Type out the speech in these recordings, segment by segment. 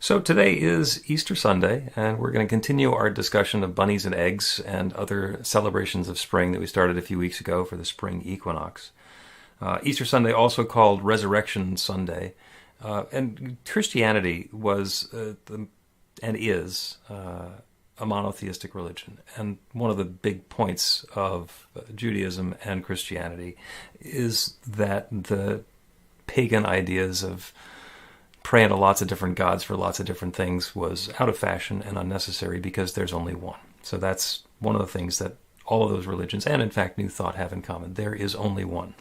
So today is Easter Sunday, and we're going to continue our discussion of bunnies and eggs and other celebrations of spring that we started a few weeks ago for the spring equinox. Easter Sunday, also called Resurrection Sunday, and Christianity was and is a monotheistic religion. And one of the big points of Judaism and Christianity is that the pagan ideas of praying to lots of different gods for lots of different things was out of fashion and unnecessary because there's only one. So that's one of the things that all of those religions, and in fact New Thought, have in common. There is only one.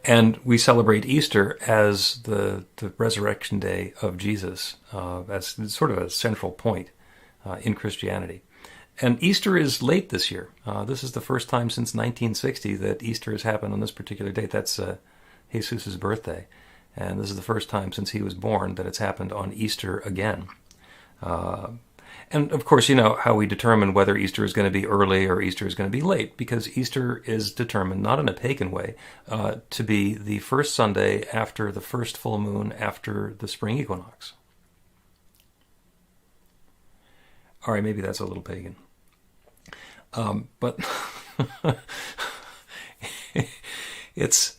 And we celebrate Easter as the resurrection day of Jesus, as sort of a central point in Christianity. And Easter is late this year. This is the first time since 1960 that Easter has happened on this particular date. That's Jesus' birthday. And this is the first time since he was born that it's happened on Easter again. And of course, you know how we determine whether Easter is going to be early or Easter is going to be late, because Easter is determined, not in a pagan way, to be the first Sunday after the first full moon after the spring equinox. All right, maybe that's a little pagan. But it's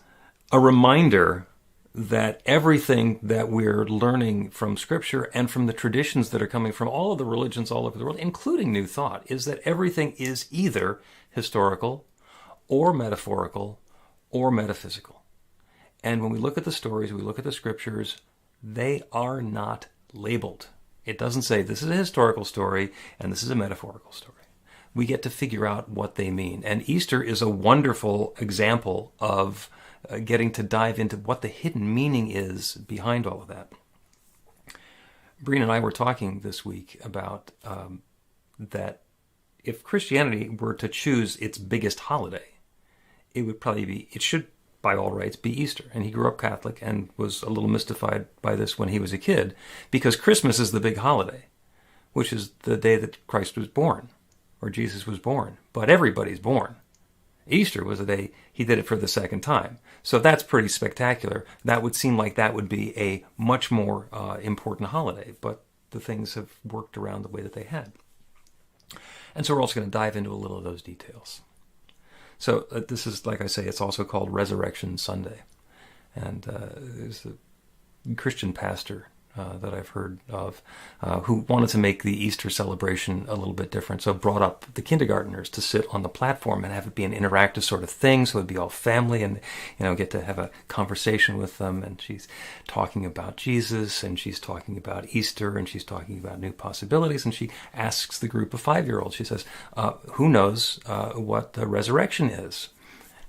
a reminder that everything that we're learning from Scripture and from the traditions that are coming from all of the religions all over the world, including New Thought, is that everything is either historical or metaphorical or metaphysical. And when we look at the stories, we look at the Scriptures, they are not labeled. It doesn't say this is a historical story and this is a metaphorical story. We get to figure out what they mean. And Easter is a wonderful example of getting to dive into what the hidden meaning is behind all of that. Breen and I were talking this week about that if Christianity were to choose its biggest holiday, it should by all rights be Easter. And he grew up Catholic and was a little mystified by this when he was a kid, because Christmas is the big holiday, which is the day that Christ was born, or Jesus was born. But everybody's born. Easter was the day he did it for the second time. So that's pretty spectacular. That would seem like that would be a much more important holiday, but the things have worked around the way that they had. And so we're also going to dive into a little of those details. So this is, like I say, it's also called Resurrection Sunday. And there's a Christian pastor that I've heard of who wanted to make the Easter celebration a little bit different. So brought up the kindergartners to sit on the platform and have it be an interactive sort of thing. So it'd be all family and, get to have a conversation with them. And she's talking about Jesus, and she's talking about Easter, and she's talking about new possibilities. And she asks the group of 5-year-olds, she says, who knows what the resurrection is?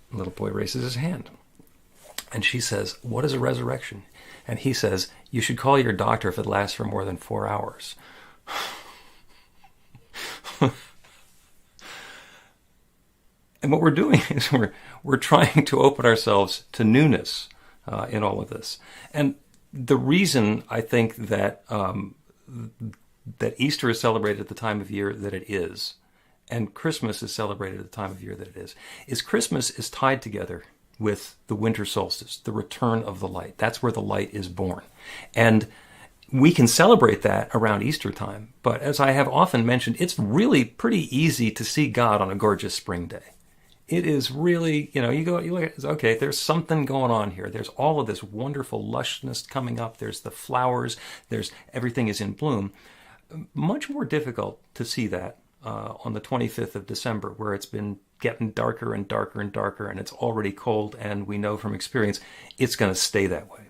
The little boy raises his hand. And she says, what is a resurrection? And he says, you should call your doctor if it lasts for more than 4 hours. And what we're doing is we're trying to open ourselves to newness in all of this. And the reason I think that that Easter is celebrated at the time of year that it is, and Christmas is celebrated at the time of year that it is Christmas is tied together with the winter solstice, the return of the light. That's where the light is born. And we can celebrate that around Easter time. But as I have often mentioned, it's really pretty easy to see God on a gorgeous spring day. It is really, you look at it, okay, there's something going on here. There's all of this wonderful lushness coming up. There's the flowers. Everything is in bloom. Much more difficult to see that on the 25th of December, where it's been getting darker and darker and darker, and it's already cold, and we know from experience it's going to stay that way.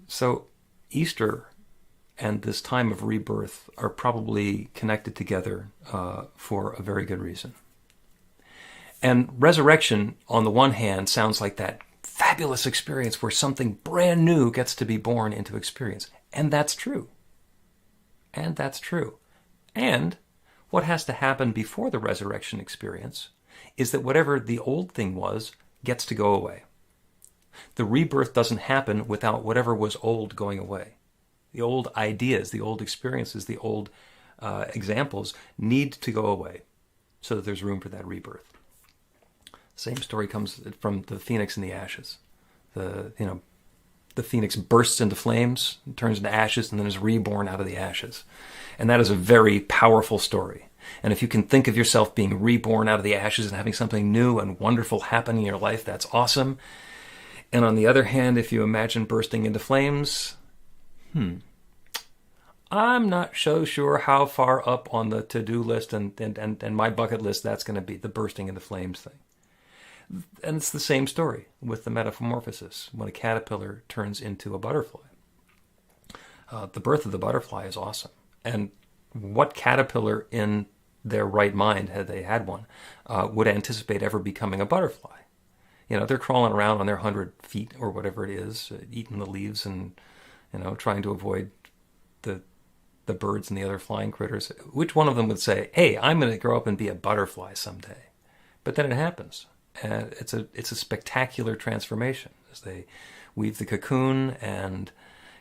So Easter and this time of rebirth are probably connected together for a very good reason. And resurrection, on the one hand, sounds like that fabulous experience where something brand new gets to be born into experience. And that's true. And that's true. And what has to happen before the resurrection experience is that whatever the old thing was gets to go away. The rebirth doesn't happen without whatever was old going away. The old ideas, the old experiences, the old examples need to go away so that there's room for that rebirth. Same story comes from the phoenix and the ashes. the phoenix bursts into flames, turns into ashes, and then is reborn out of the ashes. And that is a very powerful story. And if you can think of yourself being reborn out of the ashes and having something new and wonderful happen in your life, that's awesome. And on the other hand, if you imagine bursting into flames, I'm not so sure how far up on the to-do list and my bucket list that's going to be, the bursting into flames thing. And it's the same story with the metamorphosis, when a caterpillar turns into a butterfly. The birth of the butterfly is awesome. And what caterpillar in their right mind, had they had one, would anticipate ever becoming a butterfly? You know, they're crawling around on their 100 feet or whatever it is, eating the leaves and, you know, trying to avoid the birds and the other flying critters. Which one of them would say, hey, I'm going to grow up and be a butterfly someday? But then it happens. And it's a spectacular transformation as they weave the cocoon and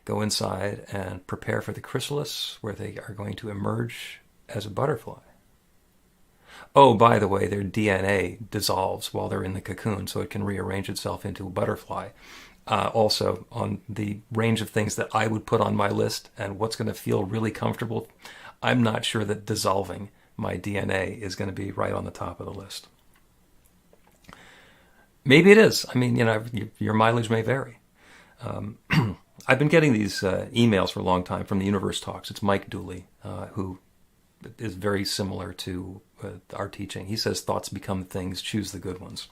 go inside and prepare for the chrysalis, where they are going to emerge as a butterfly. Oh, by the way, their DNA dissolves while they're in the cocoon, so it can rearrange itself into a butterfly. Also, on the range of things that I would put on my list and what's going to feel really comfortable, I'm not sure that dissolving my DNA is going to be right on the top of the list. Maybe it is. I mean, you know, your mileage may vary. I've been getting these emails for a long time from the Universe Talks. It's Mike Dooley, who is very similar to our teaching. He says, thoughts become things, choose the good ones.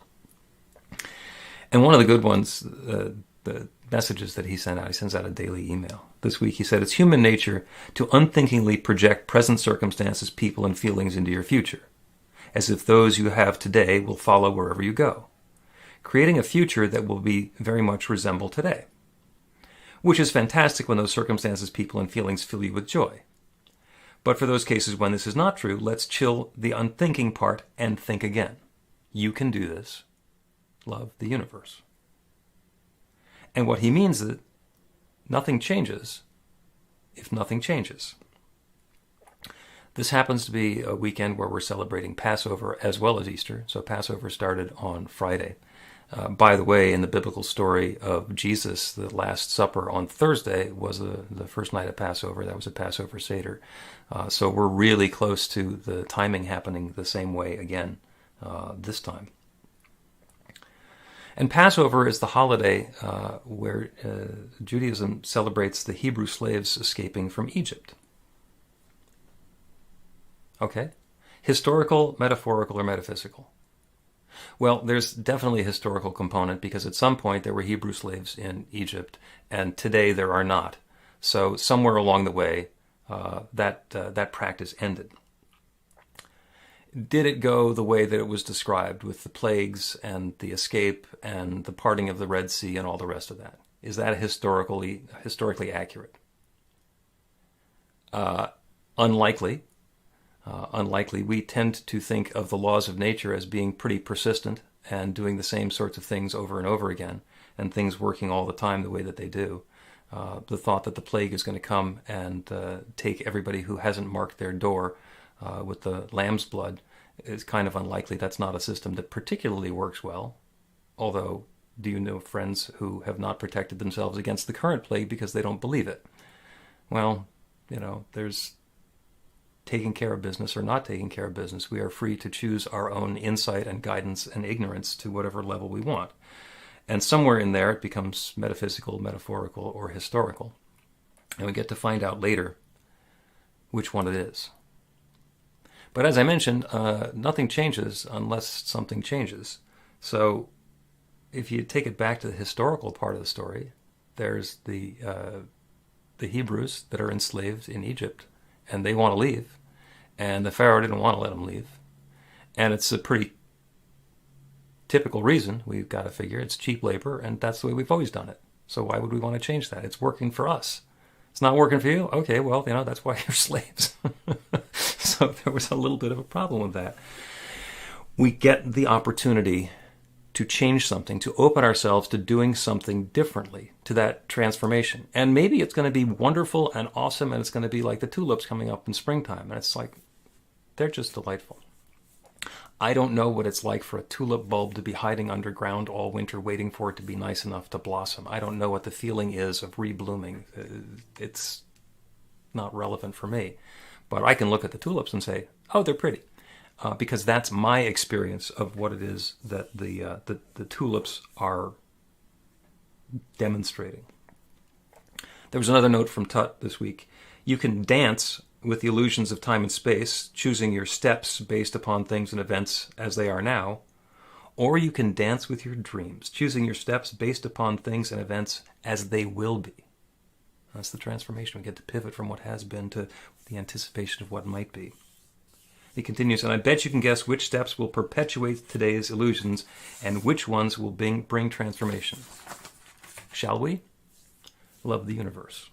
And one of the good ones, the messages that he sends out a daily email. This week he said, it's human nature to unthinkingly project present circumstances, people, and feelings into your future, as if those you have today will follow wherever you go, creating a future that will be very much resemble today. Which is fantastic when those circumstances, people, and feelings fill you with joy. But for those cases when this is not true, let's chill the unthinking part and think again. You can do this. Love the universe. And what he means is that nothing changes if nothing changes. This happens to be a weekend where we're celebrating Passover as well as Easter. So Passover started on Friday. By the way, in the biblical story of Jesus, the Last Supper on Thursday was the first night of Passover. That was a Passover Seder. So we're really close to the timing happening the same way again this time. And Passover is the holiday where Judaism celebrates the Hebrew slaves escaping from Egypt. Okay? Historical, metaphorical, or metaphysical? Well, there's definitely a historical component, because at some point there were Hebrew slaves in Egypt, and today there are not. So somewhere along the way, that practice ended. Did it go the way that it was described, with the plagues and the escape and the parting of the Red Sea and all the rest of that? Is that historically accurate? Unlikely. Unlikely. We tend to think of the laws of nature as being pretty persistent and doing the same sorts of things over and over again, and things working all the time the way that they do. The thought that the plague is going to come and take everybody who hasn't marked their door with the lamb's blood is kind of unlikely. That's not a system that particularly works well. Although, do you know friends who have not protected themselves against the current plague because they don't believe it? Well, you know, there's taking care of business or not taking care of business. We are free to choose our own insight and guidance and ignorance to whatever level we want. And somewhere in there it becomes metaphysical, metaphorical, or historical. And we get to find out later which one it is. But as I mentioned, nothing changes unless something changes. So if you take it back to the historical part of the story, there's the Hebrews that are enslaved in Egypt, and they want to leave. And the Pharaoh didn't want to let them leave. And it's a pretty typical reason. We've got to figure it's cheap labor, and that's the way we've always done it. So why would we want to change that? It's working for us. It's not working for you? Okay, well, you know, that's why you're slaves. So there was a little bit of a problem with that. We get the opportunity to change something, to open ourselves to doing something differently, to that transformation. And maybe it's going to be wonderful and awesome, and it's going to be like the tulips coming up in springtime. And it's like, they're just delightful. I don't know what it's like for a tulip bulb to be hiding underground all winter waiting for it to be nice enough to blossom. I don't know what the feeling is of reblooming. It's not relevant for me. But I can look at the tulips and say, oh, they're pretty. Because that's my experience of what it is that the tulips are demonstrating. There was another note from Tut this week. You can dance with the illusions of time and space, choosing your steps based upon things and events as they are now, or you can dance with your dreams, choosing your steps based upon things and events as they will be. That's the transformation. We get to pivot from what has been to the anticipation of what might be. He continues, and I bet you can guess which steps will perpetuate today's illusions and which ones will bring transformation. Shall we? Love the universe.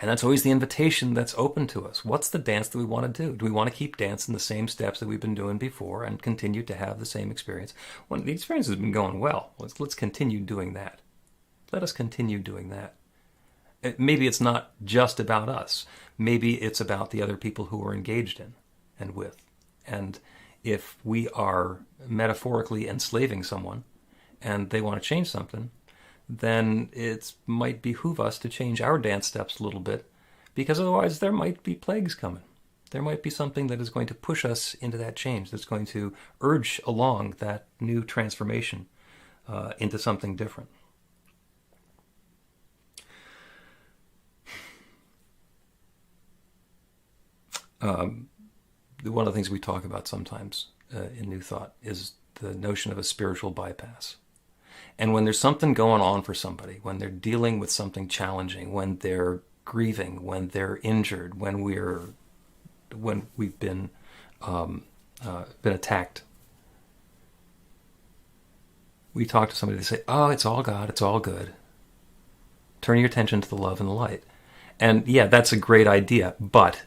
And that's always the invitation that's open to us. What's the dance that we want to do? Do we want to keep dancing the same steps that we've been doing before and continue to have the same experience? Well, the experience has been going well. Let's continue doing that. Let us continue doing that. Maybe it's not just about us. Maybe it's about the other people who we're engaged in and with. And if we are metaphorically enslaving someone and they want to change something, then it might behoove us to change our dance steps a little bit, because otherwise there might be plagues coming. There might be something that is going to push us into that change, that's going to urge along that new transformation into something different. One of the things we talk about sometimes in New Thought is the notion of a spiritual bypass. And when there's something going on for somebody, when they're dealing with something challenging, when they're grieving, when they're injured, when we've been attacked, we talk to somebody, they say, oh, it's all God, it's all good. Turn your attention to the love and the light. And yeah, that's a great idea, but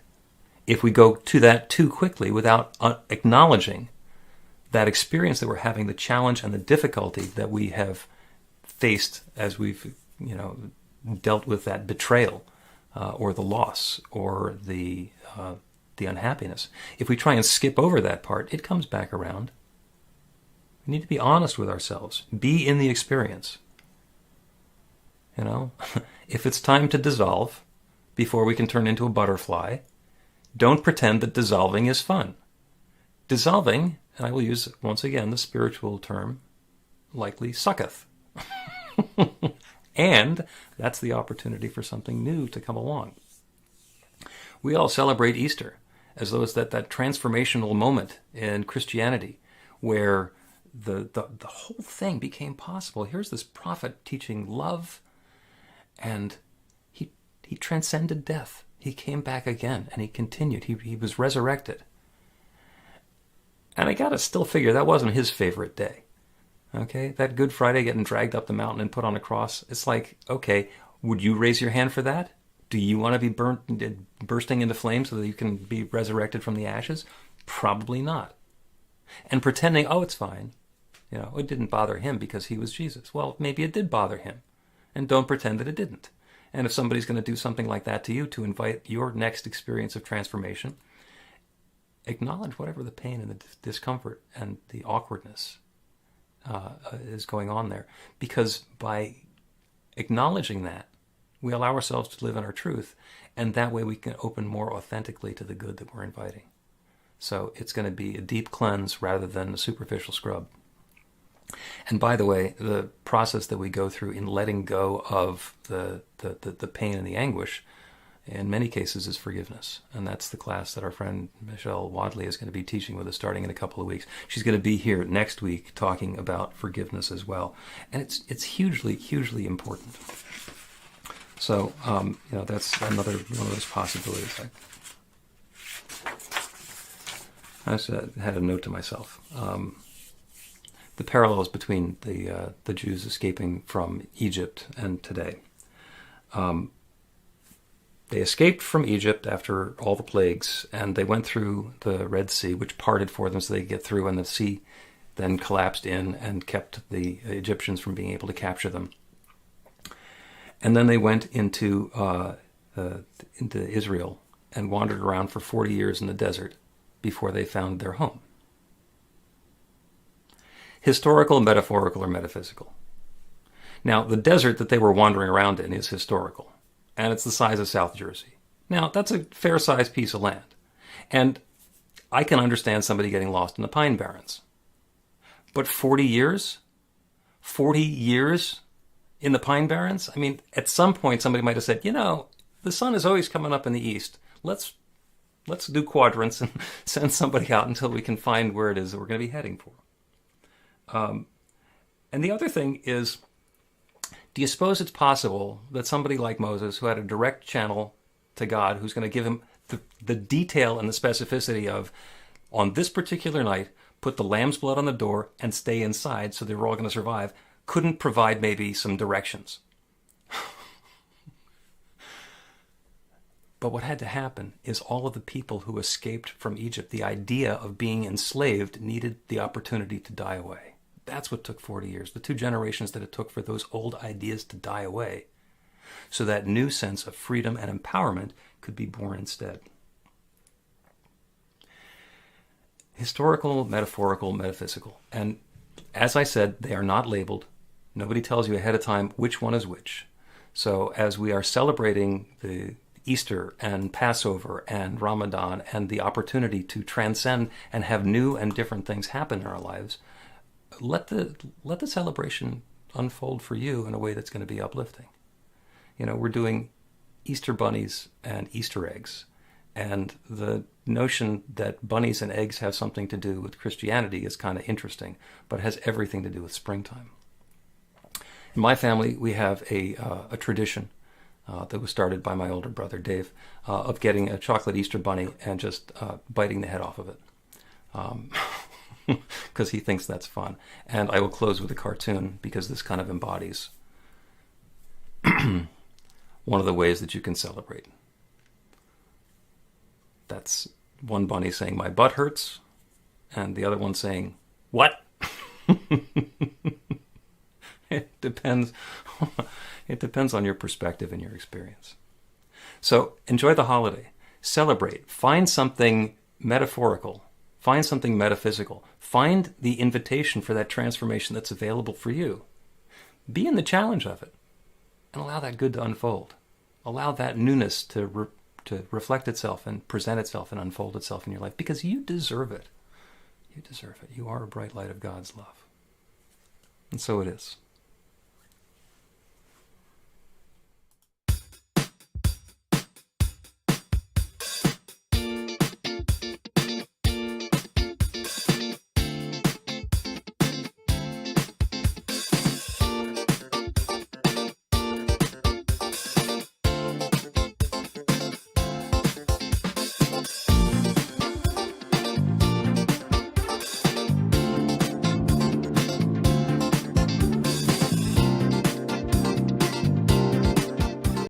if we go to that too quickly without acknowledging that experience that we're having, the challenge and the difficulty that we have faced as we've, dealt with that betrayal or the loss or the unhappiness. If we try and skip over that part, it comes back around. We need to be honest with ourselves. Be in the experience. If it's time to dissolve before we can turn into a butterfly, don't pretend that dissolving is fun. Dissolving, and I will use once again the spiritual term, likely sucketh. And that's the opportunity for something new to come along. We all celebrate Easter as though it's that transformational moment in Christianity where the whole thing became possible. Here's this prophet teaching love, and he transcended death. He came back again, and he continued. He was resurrected. And I got to still figure that wasn't his favorite day. Okay? That Good Friday getting dragged up the mountain and put on a cross, it's like, okay, would you raise your hand for that? Do you want to be bursting into flames so that you can be resurrected from the ashes? Probably not. And pretending, oh, it's fine. It didn't bother him because he was Jesus. Well, maybe it did bother him. And don't pretend that it didn't. And if somebody's going to do something like that to you to invite your next experience of transformation, acknowledge whatever the pain and the discomfort and the awkwardness is going on there. Because by acknowledging that, we allow ourselves to live in our truth, and that way we can open more authentically to the good that we're inviting. So it's going to be a deep cleanse rather than a superficial scrub. And by the way, the process that we go through in letting go of the pain and the anguish, in many cases, is forgiveness. And that's the class that our friend Michelle Wadley is going to be teaching with us starting in a couple of weeks. She's going to be here next week talking about forgiveness as well. And it's hugely, hugely important. So, that's another one of those possibilities. I just had a note to myself. The parallels between the Jews escaping from Egypt and today. They escaped from Egypt after all the plagues, and they went through the Red Sea, which parted for them so they could get through, and the sea then collapsed in and kept the Egyptians from being able to capture them. And then they went into Israel and wandered around for 40 years in the desert before they found their home. Historical, metaphorical, or metaphysical? Now, the desert that they were wandering around in is historical, and it's the size of South Jersey. Now, that's a fair-sized piece of land, and I can understand somebody getting lost in the Pine Barrens. But 40 years? 40 years in the Pine Barrens? I mean, at some point somebody might have said, the sun is always coming up in the east. Let's do quadrants and send somebody out until we can find where it is that we're going to be heading for. And the other thing is, do you suppose it's possible that somebody like Moses, who had a direct channel to God, who's going to give him the detail and the specificity of, on this particular night, put the lamb's blood on the door and stay inside so they were all going to survive, couldn't provide maybe some directions? But what had to happen is all of the people who escaped from Egypt, the idea of being enslaved, needed the opportunity to die away. That's what took 40 years, the 2 generations that it took for those old ideas to die away, so that new sense of freedom and empowerment could be born instead. Historical, metaphorical, metaphysical. And as I said, they are not labeled. Nobody tells you ahead of time which one is which. So as we are celebrating the Easter and Passover and Ramadan and the opportunity to transcend and have new and different things happen in our lives, let the celebration unfold for you in a way that's going to be uplifting. We're doing Easter bunnies and Easter eggs, and the notion that bunnies and eggs have something to do with Christianity is kind of interesting, but it has everything to do with springtime. In my family, we have a tradition that was started by my older brother, Dave, of getting a chocolate Easter bunny and just biting the head off of it. Because he thinks that's fun. And I will close with a cartoon, because this kind of embodies one of the ways that you can celebrate. That's one bunny saying, "My butt hurts," and the other one saying, "What?" It depends. It depends on your perspective and your experience. So enjoy the holiday. Celebrate. Find something metaphorical. Find something metaphysical. Find the invitation for that transformation that's available for you. Be in the challenge of it, and allow that good to unfold. Allow that newness to reflect itself and present itself and unfold itself in your life, because you deserve it. You deserve it. You are a bright light of God's love. And so it is.